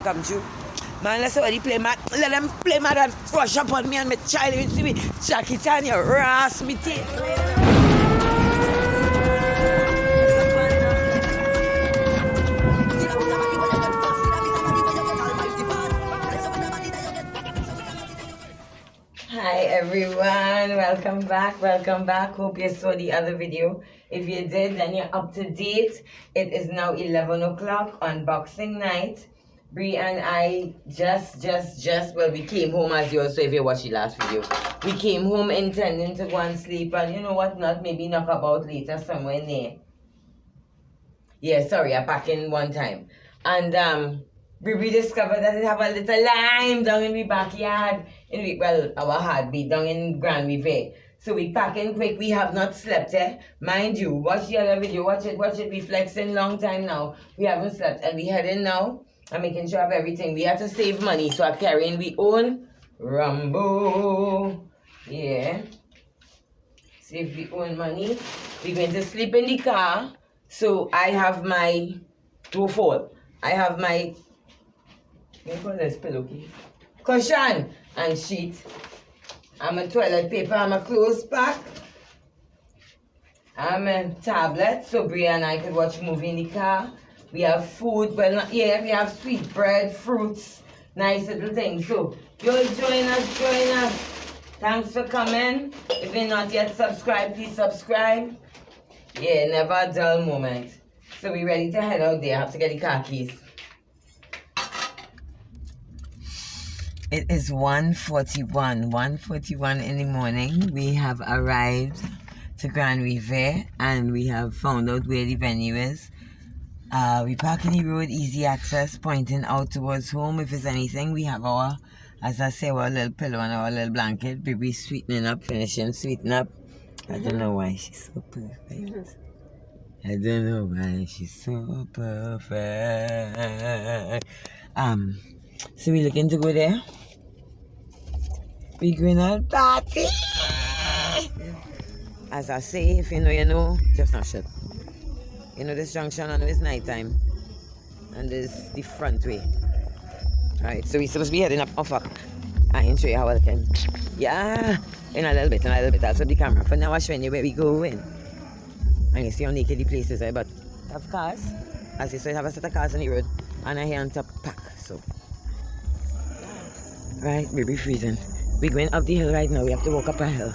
come true. Man, let's already play mad. Let them play mad and rush up on me and my child. You see me, Jackie Tanya, ras me teeth. Hi everyone, welcome back. Hope you saw the other video. If you did, then you're up to date. It is now 11 o'clock on Boxing night. Bree and I well, we came home, as you also, if you watched the last video, we came home intending to go and sleep, and you know what, not maybe knock about later somewhere near. Yeah, sorry, I packed in one time. And we discovered that it have a little lime down in the backyard. Our heartbeat down in Grande Riviere. So we pack in quick. We have not slept, Mind you, watch the other video. Watch it. We flexing long time now. We haven't slept. And we heading now. I'm making sure of everything. We have to save money. So I'm carrying we own Rambo. Yeah. Save we own money. We're going to sleep in the car. So I have my two-fold. I have my pillowcase, cushion and sheet. I'm a toilet paper. I'm a clothes pack. I'm a tablet so Bria and I could watch a movie in the car. We have food, well not here. We have sweet bread, fruits, nice little things. So you'll join us. Thanks for coming. If you're not yet subscribed, please subscribe. Yeah, never a dull moment. So we ready to head out there. I have to get the car keys. It is 1:41 in the morning. We have arrived to Grande Riviere and we have found out where the venue is. We park in the road, easy access, pointing out towards home. If there's anything, we have our, as I say, our little pillow and our little blanket. Baby sweetening up, sweeten up. I don't know why she's so perfect. So we looking to go there. We going out party. As I say, if you know, just not shit. You know this junction, I know it's night time. And this is the front way. Alright, so we're supposed to be heading up. Oh fuck. I ain't show you how I can. Yeah. In a little bit. I'll flip the camera. For now I'm showing you where we going. And you see how naked the place is, but have cars. As you said, have a set of cars on the road. And I here on top pack. So right, baby freezing. We're going up the hill right now. We have to walk up a hill.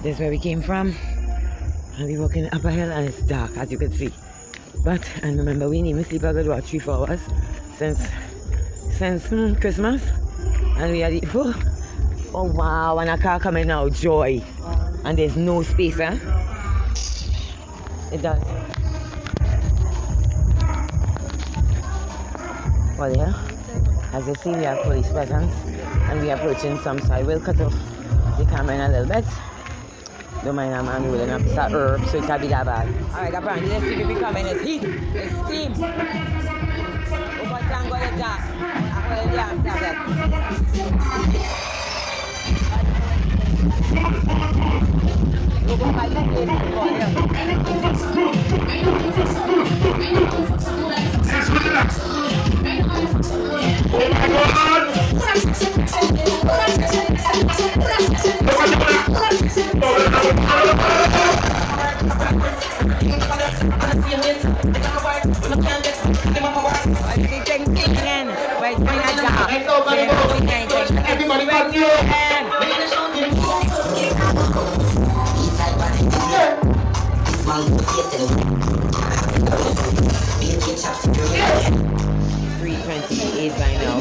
This is where we came from. And we're walking up a hill and it's dark, as you can see. But, and remember, we didn't even sleep a good, 3-4 hours since Christmas. And we are the, oh wow, and a car coming now, joy. And there's no space, huh? It does. Well, yeah. As you see, we have police presence and we are approaching some, so I will cut off the camera in a little bit. Don't mind a man rolling up, it's a herb, so it can't be that bad. Alright, apparently let's see if we come in, it's heat, it's steam. Oh, but thank God it's dark. I'm going to after that. Go by the $3.28 by now.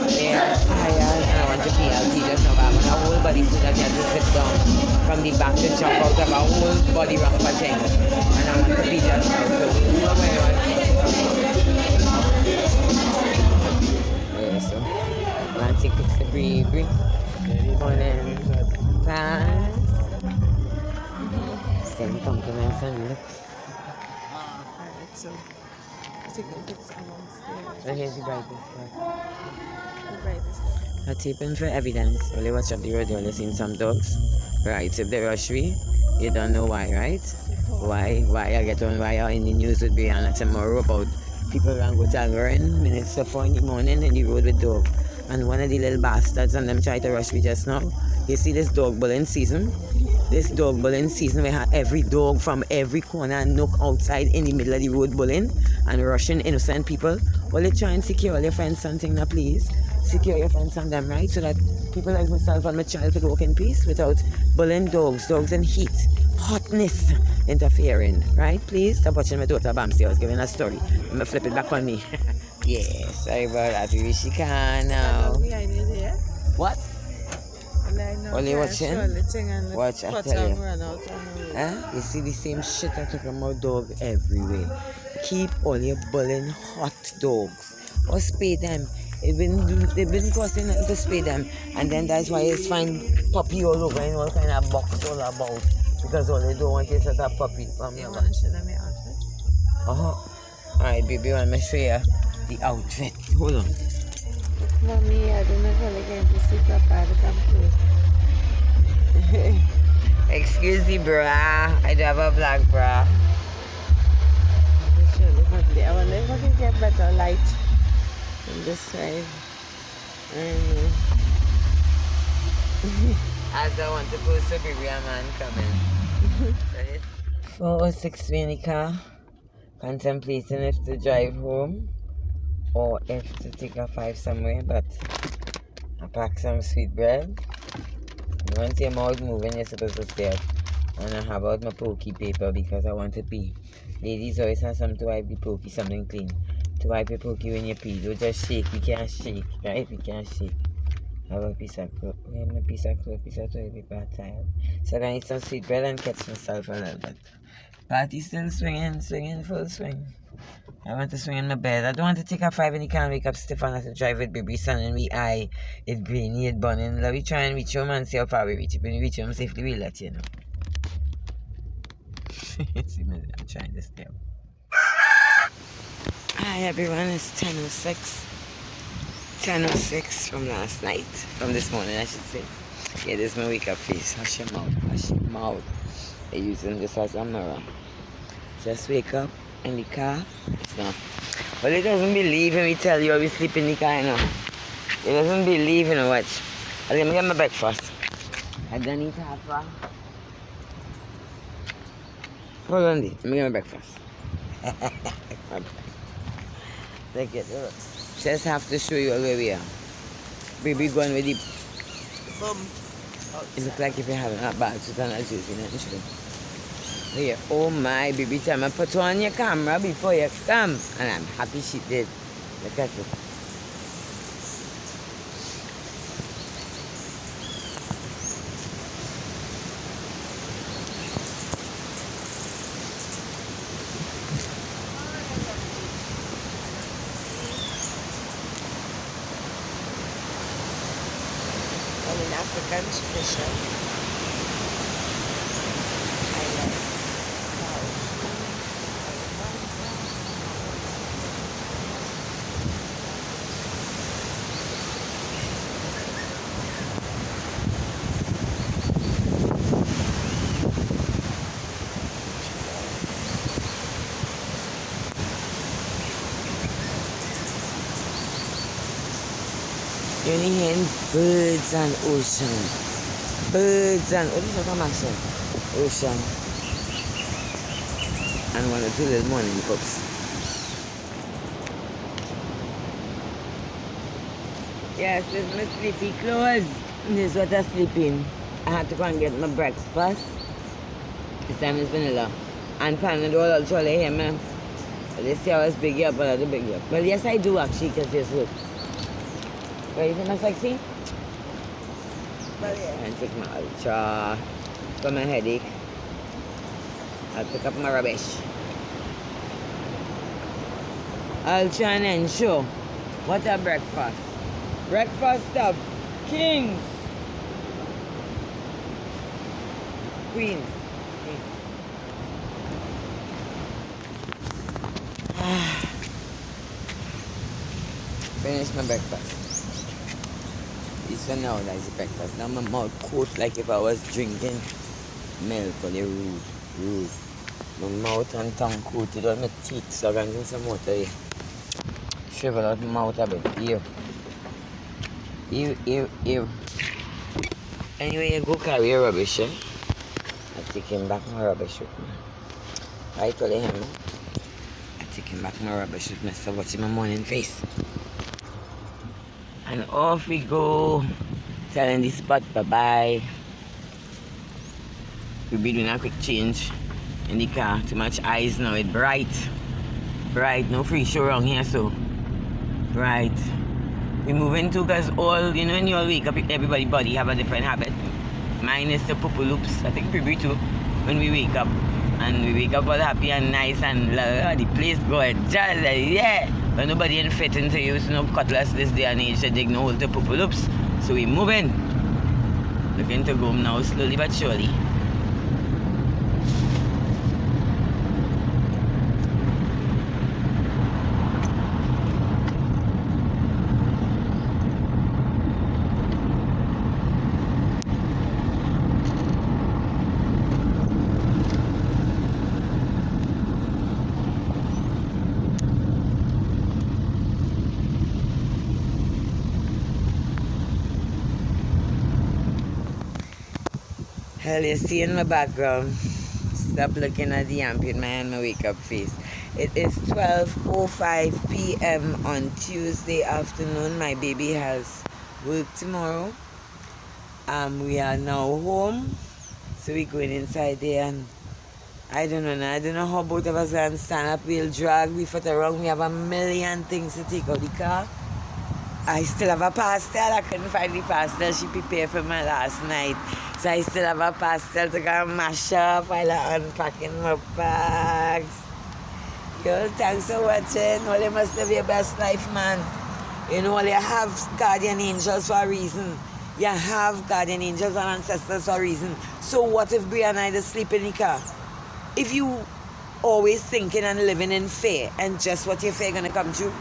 Yeah, tired and I want to PLT just now, but I want a whole body food that just to sit down from the back to jump out of a whole body rock for thing. And I want to be just now, so yeah, so Nancy cooks the brie. Morning. Thanks. Same compliments and looks. Alright, so I think it's downstairs. So here's the brightest part. The brightest. I taping for evidence. Only watch up the road, you only seen some dogs. Right, if they rush me, you don't know why, right? Why I get on why in the news with Brianna tomorrow about people around go to Algorin, minutes to 4 in the morning in the road with dog. And one of the little bastards and them try to rush me just now. You see this dog bullying season? This dog bullying season, we have every dog from every corner and nook outside in the middle of the road bullying and rushing innocent people. Well, they try and secure all your fence and thing now, please. Secure your fence on them, right? So that people like myself and my child could walk in peace without bullying dogs in heat, hotness interfering, right? Please stop watching my daughter Bamsi. I was giving a story. I'm gonna flip it back on me. Yes, sorry about that. We wish she can now. What? Only watching? Watch, I tell you. You see the same shit I talk about dog everywhere. Keep all your bullying hot dogs. Or spay them. They've been costing nothing to spay them. And then that's why you find puppy all over in all kind of box all about. Because all they don't want is a puppy. You want to show them your outfit? Alright, baby, I want to show you the outfit. Hold on. Mommy, I don't know if I'm going to see Papa to come through. Excuse me, bra. I do have a black bra. I wonder if I can get better light on this side. As I want to post a baby, a man coming. 4:06 in the car. Contemplating if to drive home or if to take a 5 somewhere, but I packed some sweet bread. Once your mouth moving, you're supposed to stay up. And I have out my pokey paper because I want to pee. Ladies always have something to wipe the pokey, something clean. To wipe your pokey when you pee. Don't just shake, we can't shake, right? We can't shake. I have a piece of cloth. I have a piece of cloth, piece of toilet paper, tired. So I'm going to eat some sweet bread and catch myself a little bit. Party still swinging, full swing. I want to swing in my bed. I don't want to take a 5 and you can't wake up stiff and have to drive with baby son and we eye. It's grainy, it's burning. Let me try and reach home and see how far we reach. If we reach home safely, we'll let you know. See, I'm trying to stay up. Hi everyone, it's 10:06. 10:06 from last night. From this morning, I should say. Yeah, this is my wake up face. Hush your mouth, hush your mouth. They're using this as a mirror. Just wake up in the car. It's not. Well, it doesn't believe when we tell you we sleep in the car, you know. It doesn't believe, you know, watch. I'm gonna get my breakfast. I don't need to have a... Hold on, let me get my breakfast. Take it, look. Just have to show you where we are. Baby going with the bum. It looks like if you're having a bad suit and a juice in it. Here, oh my baby, time I put on your camera before you come. And I'm happy she did. Look at it. In African tradition, You only hear birds and ocean. Birds and, what is that accent? Ocean. And one or two little morning pups. Yes, this is my sleepy clothes. This is what I'm sleeping. I had to go and get my breakfast. This time is vanilla. And Panadol also, I hear me. They say I was big up, but I do big up. Well, yes, I do actually, because this look. Where you think sexy? but yeah. And take my ultra for my headache. I'll pick up my rubbish. Ultra and ensure. What a breakfast. Breakfast of kings. Queens. Finish my breakfast. This one now is breakfast. Now my mouth coat like if I was drinking milk for the rude. My mouth and tongue coated on my teeth, so I'm drinking some water here. shrivel out my mouth a bit. Ew. Ew, ew, ew. Anyway, you go carry your rubbish, eh? I take him back my rubbish with me. I told him, I take him back my rubbish with me, so watch my morning face. And off we go, telling the spot bye-bye. We'll be doing a quick change in the car. Too much eyes now, it's bright. Bright, no free show around here, so. Bright. We moving too, because all, you know, when you all wake up, everybody body have a different habit. Mine is the poo loops, I think Privy too, when we wake up. And we wake up all happy and nice and the place going just like, yeah. But nobody ain't fit into you, so no cutlass this day and age to dig no hole to poo loops. So we moving. Looking to go home now, slowly but surely. Hell, you see in my background. Stop looking at the ambient man, my wake up face. It is 12:05 p.m. on Tuesday afternoon. My baby has work tomorrow. We are now home. So we're going inside there and I don't know how both of us can stand up. We'll drag, we foot around. We have a million things to take out the car. I still have a pastel. I couldn't find the pastel she prepared for me last night. So I still have a pastel to go and mash up while I'm unpacking my bags. Yo, thanks for watching. All you must live your best life, man. You know, you have guardian angels for a reason. You have guardian angels and ancestors for a reason. So what if Bria and I just sleep in the car? If you always thinking and living in fear and just what your fear gonna come true,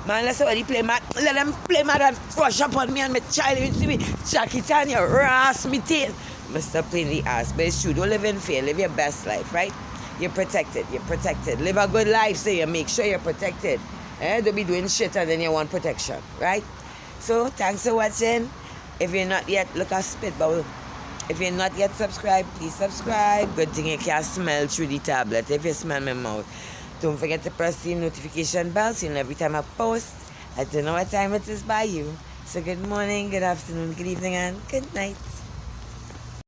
man, let somebody play mad. Let them play mad and rush up on me and my child. You see me, Jackie Tan, you rasp me tail. Mr. Plain the ass, but it's true. Don't live in fear. Live your best life, right? You're protected. You're protected. Live a good life, so you make sure you're protected. Don't be doing shit and then you want protection, right? So, thanks for watching. If you're not yet, look at Spitball. If you're not yet subscribed, please subscribe. Good thing you can smell through the tablet if you smell my mouth. Don't forget to press the notification bell so you know every time I post. I don't know what time it is by you. So good morning, good afternoon, good evening, and good night.